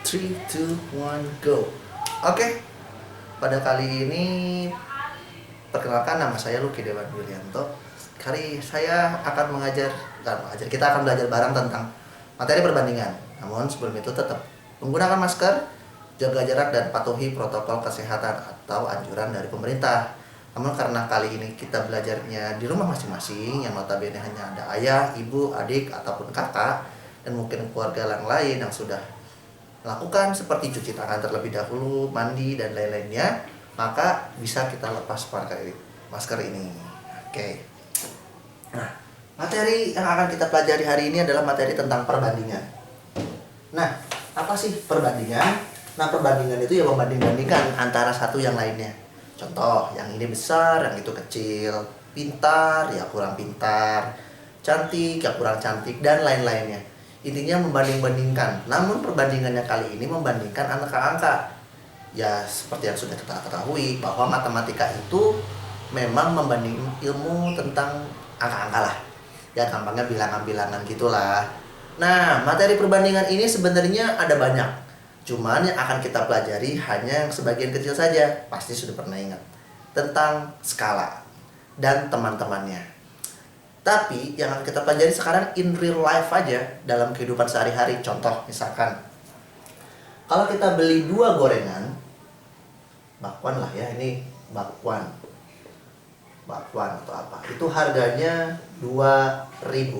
3, 2, 1, go. Oke, pada kali ini perkenalkan, nama saya Lucky Dewan Willianto. Kali saya akan kita akan belajar bareng tentang materi perbandingan. Namun sebelum itu tetap menggunakan masker, jaga jarak dan patuhi protokol kesehatan atau anjuran dari pemerintah. Namun karena kali ini kita belajarnya di rumah masing-masing, yang notabene hanya ada ayah, ibu, adik, ataupun kakak, dan mungkin keluarga yang lain yang sudah lakukan seperti cuci tangan terlebih dahulu, mandi, dan lain-lainnya, maka bisa kita lepas masker ini. Oke. Nah, materi yang akan kita pelajari hari ini adalah materi tentang perbandingan. Nah, apa sih perbandingan? Nah, perbandingan itu ya membanding-bandingkan antara satu yang lainnya. Contoh, yang ini besar, yang itu kecil, pintar, ya kurang pintar, cantik, ya kurang cantik, dan lain-lainnya. Intinya membanding-bandingkan. Namun perbandingannya kali ini membandingkan angka-angka. Ya seperti yang sudah kita ketahui bahwa matematika itu memang membanding ilmu tentang angka-angka lah. Ya gampangnya bilangan-bilangan gitulah. Nah, materi perbandingan ini sebenarnya ada banyak. Cuman yang akan kita pelajari hanya yang sebagian kecil saja. Pasti sudah pernah ingat tentang skala dan teman-temannya. Tapi yang akan kita pelajari sekarang in real life aja, dalam kehidupan sehari-hari. Contoh misalkan, kalau kita beli 2 gorengan, bakwan lah ya, ini bakwan atau apa, itu harganya 2.000.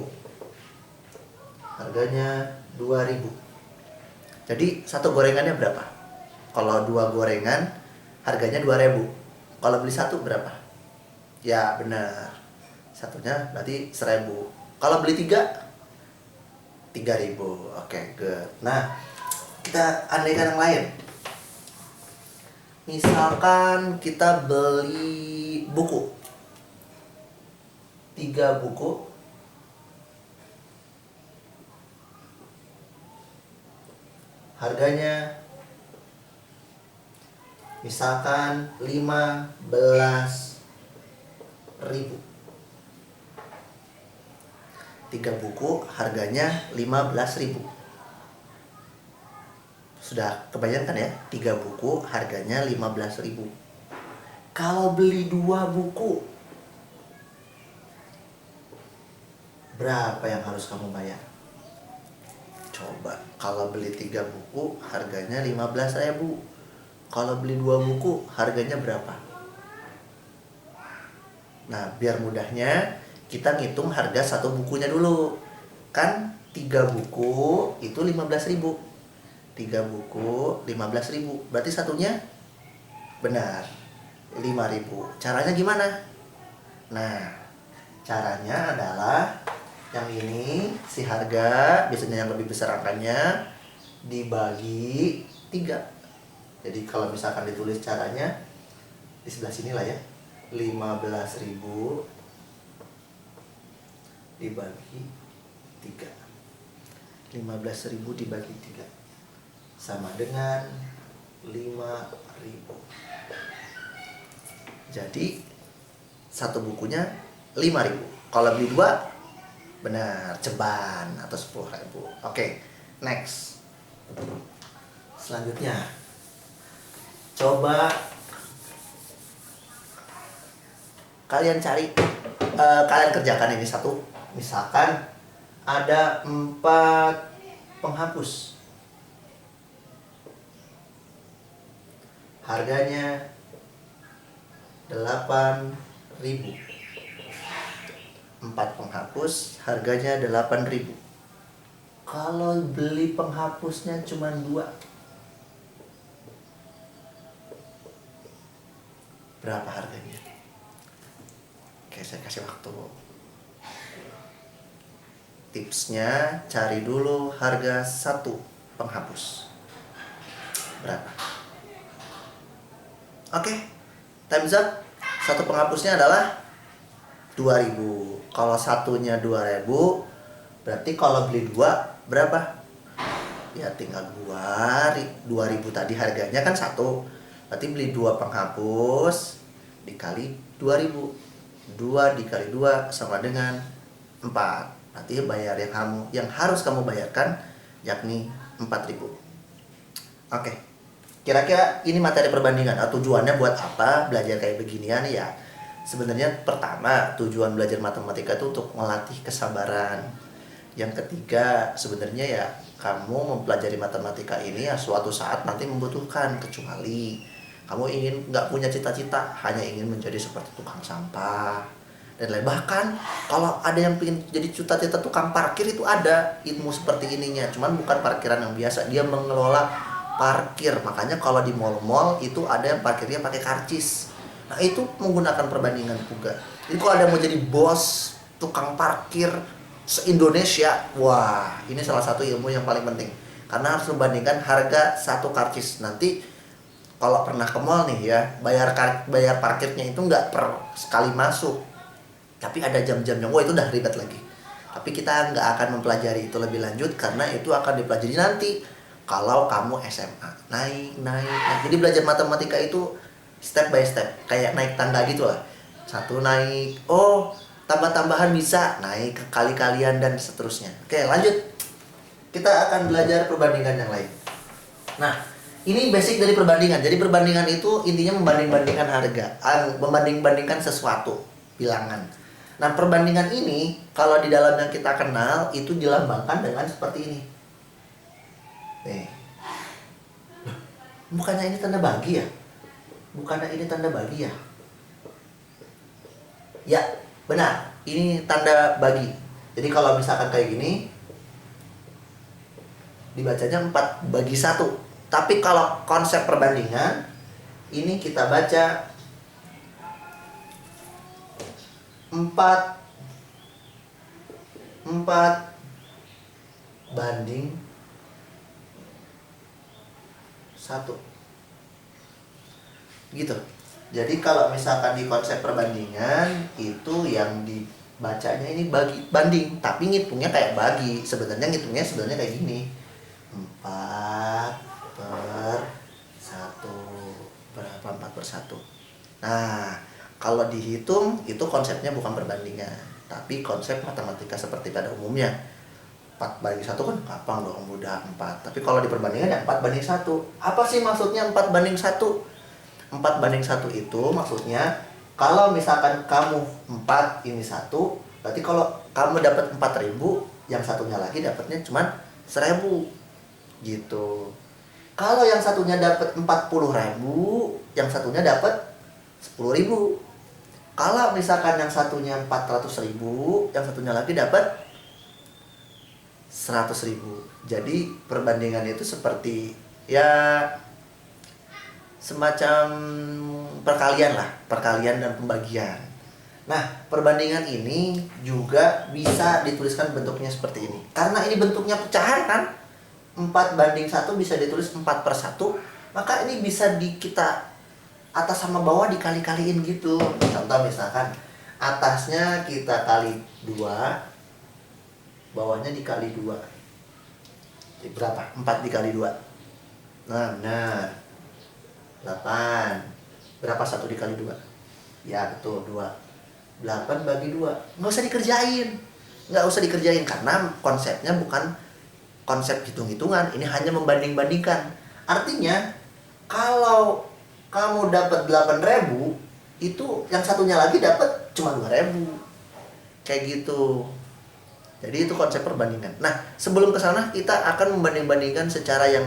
Jadi satu gorengannya berapa? Kalau 2 gorengan harganya 2.000. Kalau beli satu berapa? Ya benar, satunya berarti 1.000. Kalau beli 3.000. Oke, good. Nah, kita andaikan yang lain. Misalkan kita beli buku 3 buku, harganya misalkan 15.000. 3 buku harganya 15.000. Sudah kebayangkan ya, 3 buku harganya 15.000. Kalau beli 2 buku, berapa yang harus kamu bayar? Coba, kalau beli 3 buku harganya 15.000. Kalau beli 2 buku harganya berapa? Nah, biar mudahnya kita ngitung harga satu bukunya dulu. Kan 3 buku itu 15.000. 3 buku 15.000. Berarti satunya benar 5.000. Caranya gimana? Nah, caranya adalah yang ini, si harga biasanya yang lebih besar angkanya dibagi 3. Jadi kalau misalkan ditulis caranya di sebelah sini lah ya. 15.000 dibagi 3. 15.000 dibagi 3 sama dengan 5.000. Jadi satu bukunya 5.000. Kalau beli 2, benar, ceban atau 10.000. Oke, next. Selanjutnya, coba kalian kerjakan ini satu. Misalkan ada 4 penghapus, harganya 8.000. 4 penghapus harganya 8.000. Kalau beli penghapusnya cuma 2, berapa harganya? Oke, saya kasih waktu. Tipsnya, cari dulu harga satu penghapus. Berapa? Oke, time's up. Satu penghapusnya adalah 2.000. Kalau satunya 2.000, berarti kalau beli 2 berapa? Ya tinggal 2.000 tadi harganya kan 1. Berarti beli 2 penghapus dikali 2.000. 2 dikali 2 sama dengan 4. Berarti bayar yang harus kamu bayarkan yakni 4.000. Oke. Kira-kira ini materi perbandingan. Nah, tujuannya buat apa belajar kayak beginian ya? Sebenarnya pertama tujuan belajar matematika itu untuk melatih kesabaran. Yang ketiga sebenarnya ya kamu mempelajari matematika ini ya suatu saat nanti membutuhkan, kecuali kamu ingin nggak punya cita-cita, hanya ingin menjadi seperti tukang sampah dan lain. Bahkan kalau ada yang ingin jadi cita-cita tukang parkir, itu ada ilmu seperti ininya, cuman bukan parkiran yang biasa, dia mengelola parkir. Makanya kalau di mall-mall itu ada yang parkirnya pakai karcis. Nah itu menggunakan perbandingan juga. Jadi kalau ada yang mau jadi bos tukang parkir se-Indonesia, wah ini salah satu ilmu yang paling penting. Karena harus membandingkan harga satu karcis. Nanti kalau pernah ke mall nih ya, bayar parkirnya itu nggak per sekali masuk, tapi ada jam-jamnya. Wah itu udah ribet lagi. Tapi kita nggak akan mempelajari itu lebih lanjut karena itu akan dipelajari nanti kalau kamu SMA. Naik. Jadi belajar matematika itu step by step, kayak naik tangga gitu lah. Satu naik, oh tambah-tambahan bisa naik ke kali-kalian dan seterusnya. Oke lanjut, kita akan belajar perbandingan yang lain. Nah ini basic dari perbandingan. Jadi perbandingan itu intinya membanding-bandingkan harga, membanding-bandingkan sesuatu, bilangan. Nah perbandingan ini kalau di dalam yang kita kenal itu dilambangkan dengan seperti ini. Nih, bukannya ini tanda bagi ya? Bukannya ini tanda bagi ya? Ya, benar. Ini tanda bagi. Jadi kalau misalkan kayak gini, dibacanya 4/1. Tapi kalau konsep perbandingan, ini kita baca 4/1 gitu. Jadi kalau misalkan di konsep perbandingan itu yang dibacanya ini banding, tapi ngitungnya kayak bagi. Sebenarnya ngitungnya kayak gini. 4/1 berapa 4/1? Nah, kalau dihitung itu konsepnya bukan perbandingan, tapi konsep matematika seperti pada umumnya. 4/1 kan gampang dong, mudah 4. Tapi kalau di perbandingan ya 4/1. Apa sih maksudnya 4/1? 4/1 itu maksudnya kalau misalkan kamu 4 ini 1, berarti kalau kamu dapat 4.000, yang satunya lagi dapatnya cuma 1.000 gitu. Kalau yang satunya dapat 40.000, yang satunya dapat 10.000. Kalau misalkan yang satunya 400.000, yang satunya lagi dapat 100.000. Jadi perbandingan itu seperti ya semacam perkalian lah, perkalian dan pembagian. Nah, perbandingan ini juga bisa dituliskan bentuknya seperti ini. Karena ini bentuknya pecahan kan, 4/1 bisa ditulis 4/1, maka ini bisa kita atas sama bawah dikali-kaliin gitu. Contoh misalkan atasnya kita kali 2, bawahnya dikali 2. Jadi berapa? 4 dikali 2. Nah, benar. 8. Berapa 1 dikali 2? Ya betul, 2. 8/2. Nggak usah dikerjain karena konsepnya bukan konsep hitung-hitungan. Ini hanya membanding-bandingkan. Artinya kalau kamu dapat 8.000, itu yang satunya lagi dapat cuma 2.000. Kayak gitu. Jadi itu konsep perbandingan. Nah, sebelum ke sana kita akan membanding-bandingkan secara yang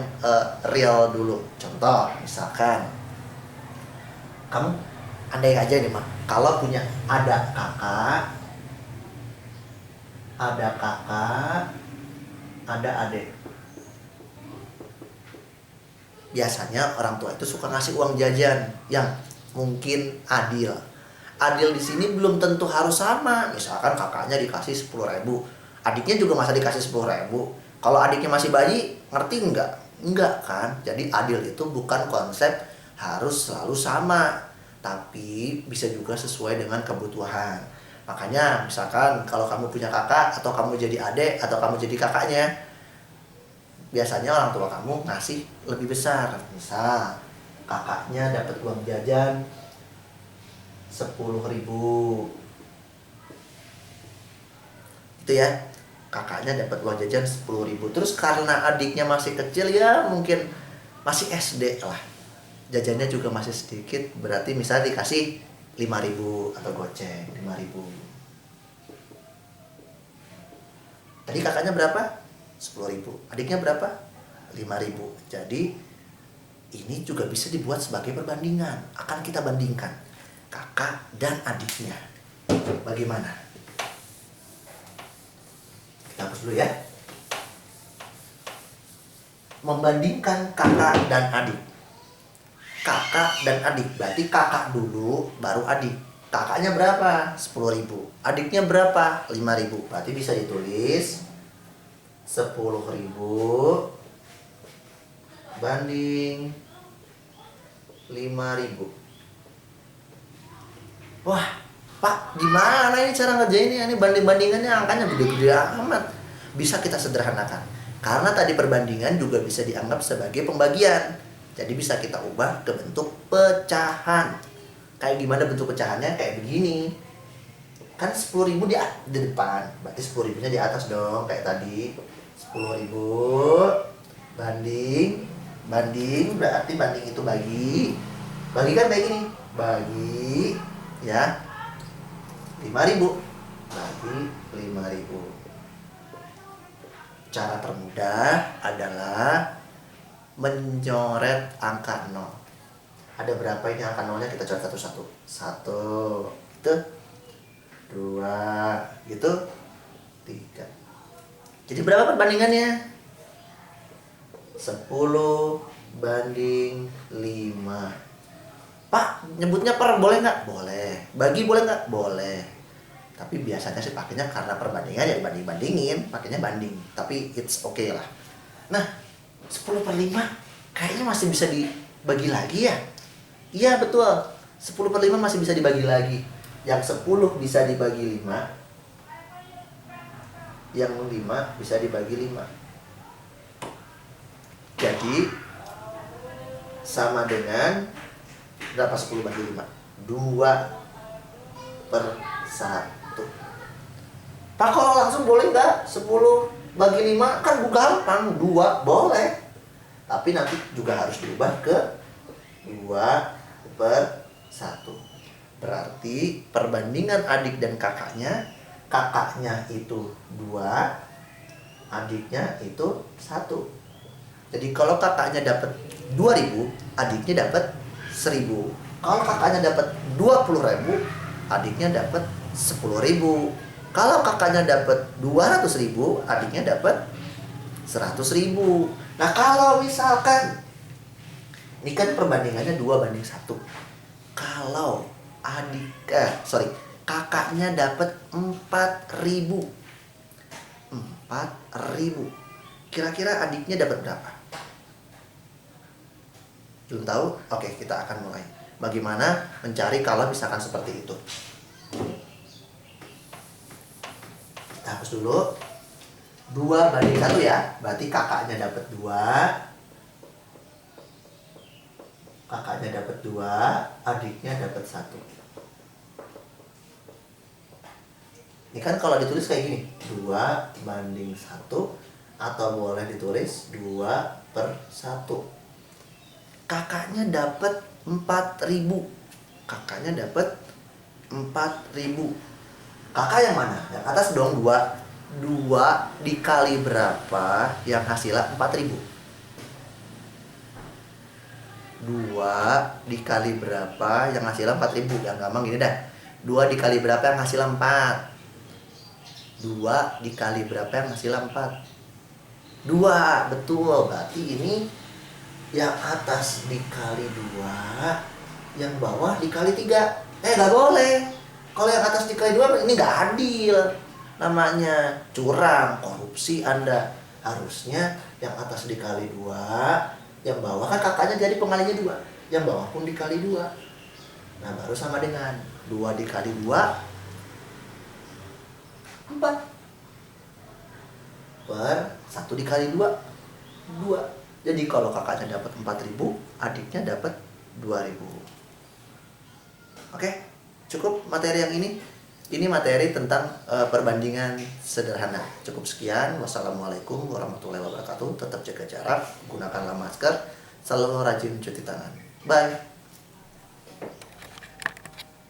real dulu. Contoh, misalkan kamu andai aja nih, Mak, kalau punya ada kakak, ada adik. Biasanya orang tua itu suka ngasih uang jajan yang mungkin adil. Adil di sini belum tentu harus sama. Misalkan kakaknya dikasih 10.000, adiknya juga masa dikasih 10.000. Kalau adiknya masih bayi, ngerti nggak? Enggak kan? Jadi adil itu bukan konsep harus selalu sama, tapi bisa juga sesuai dengan kebutuhan. Makanya misalkan kalau kamu punya kakak, atau kamu jadi adik, atau kamu jadi kakaknya, biasanya orang tua kamu ngasih lebih besar. Misal kakaknya dapat uang jajan 10.000 itu ya, kakaknya dapat uang jajan 10.000. Terus karena adiknya masih kecil ya, mungkin masih SD lah, jajannya juga masih sedikit, berarti misalnya dikasih 5.000 atau goceng 5.000. Tadi kakaknya berapa? 10.000. Adiknya berapa? 5.000. Jadi ini juga bisa dibuat sebagai perbandingan. Akan kita bandingkan kakak dan adiknya. Bagaimana? Kita hapus dulu ya. Membandingkan kakak dan adik. Kakak dan adik, berarti kakak dulu baru adik. Kakaknya berapa? 10.000. Adiknya berapa? 5.000. Berarti bisa ditulis 10.000 banding 5.000. Wah, Pak, gimana ini cara ngerjainnya? Ini banding-bandingannya angkanya gede-gede amat. Bisa kita sederhanakan. Karena tadi perbandingan juga bisa dianggap sebagai pembagian. Jadi bisa kita ubah ke bentuk pecahan. Kayak gimana bentuk pecahannya? Kayak begini. Kan 10.000 di depan. Berarti 10.000-nya di atas dong. Kayak tadi. 10.000 banding berarti banding itu bagi kan kayak gini. Bagi ya 5.000 bagi 5.000. Cara termudah adalah mencoret angka 0. Ada berapa ini angka 0-nya? Kita coret satu-satu. 1 gitu, 2 gitu, 3. Jadi berapa perbandingannya? 10 banding 5. Pak, nyebutnya per boleh nggak? Boleh. Bagi boleh nggak? Boleh. Tapi biasanya sih pakainya karena perbandingan ya dibanding-bandingin, pakainya banding. Tapi it's okay lah. Nah, 10/5 kayaknya masih bisa dibagi lagi ya? Iya betul, 10/5 masih bisa dibagi lagi. Yang 10 bisa dibagi 5, yang 5 bisa dibagi 5. Jadi sama dengan berapa 10 bagi 5? 2/1. Pak, kalau langsung boleh nggak? 10 bagi 5 kan gampang, 2 boleh. Tapi nanti juga harus diubah ke 2/1. Berarti perbandingan adik dan kakaknya itu 2, adiknya itu 1. Jadi kalau kakaknya dapat 2.000, adiknya dapat 1.000. Kalau kakaknya dapat 20.000, adiknya dapat 10.000. Kalau kakaknya dapat 200.000, adiknya dapat 100.000. Nah, kalau misalkan ini kan perbandingannya 2/1. Kalau kakaknya dapat 4.000. 4.000. Kira-kira adiknya dapat berapa? Belum tahu? Oke, kita akan mulai. Bagaimana mencari kalau misalkan seperti itu? Kita hapus dulu. 2/1 ya. Berarti kakaknya dapat 2. Kakaknya dapat 2, adiknya dapat 1. Ini kan kalau ditulis kayak gini, 2/1, atau boleh ditulis 2/1. Kakaknya dapat 4.000. Kakaknya dapat 4.000. Kakak yang mana? Yang atas dong, 2. 2 dikali berapa yang hasilnya 4.000? 2 dikali berapa yang hasilnya 4.000? Yang gampang gini dah. 2 dikali berapa yang hasilnya 4? 2 dikali berapa yang hasilnya 4? 2, betul. Berarti ini yang atas dikali 2, yang bawah dikali 3. Nggak boleh. Kalau yang atas dikali 2 ini nggak adil. Namanya curang, korupsi Anda. Harusnya yang atas dikali 2, yang bawah kan kakaknya jadi pengalinya 2, yang bawah pun dikali 2. Nah, baru sama dengan 2 dikali 2, 4. 1 dikali 2, 2. Jadi kalau kakaknya dapat 4.000, adiknya dapat 2.000. Oke, cukup materi yang ini. Ini materi tentang perbandingan sederhana. Cukup sekian. Wassalamualaikum warahmatullahi wabarakatuh. Tetap jaga jarak, gunakanlah masker, selalu rajin cuci tangan. Bye.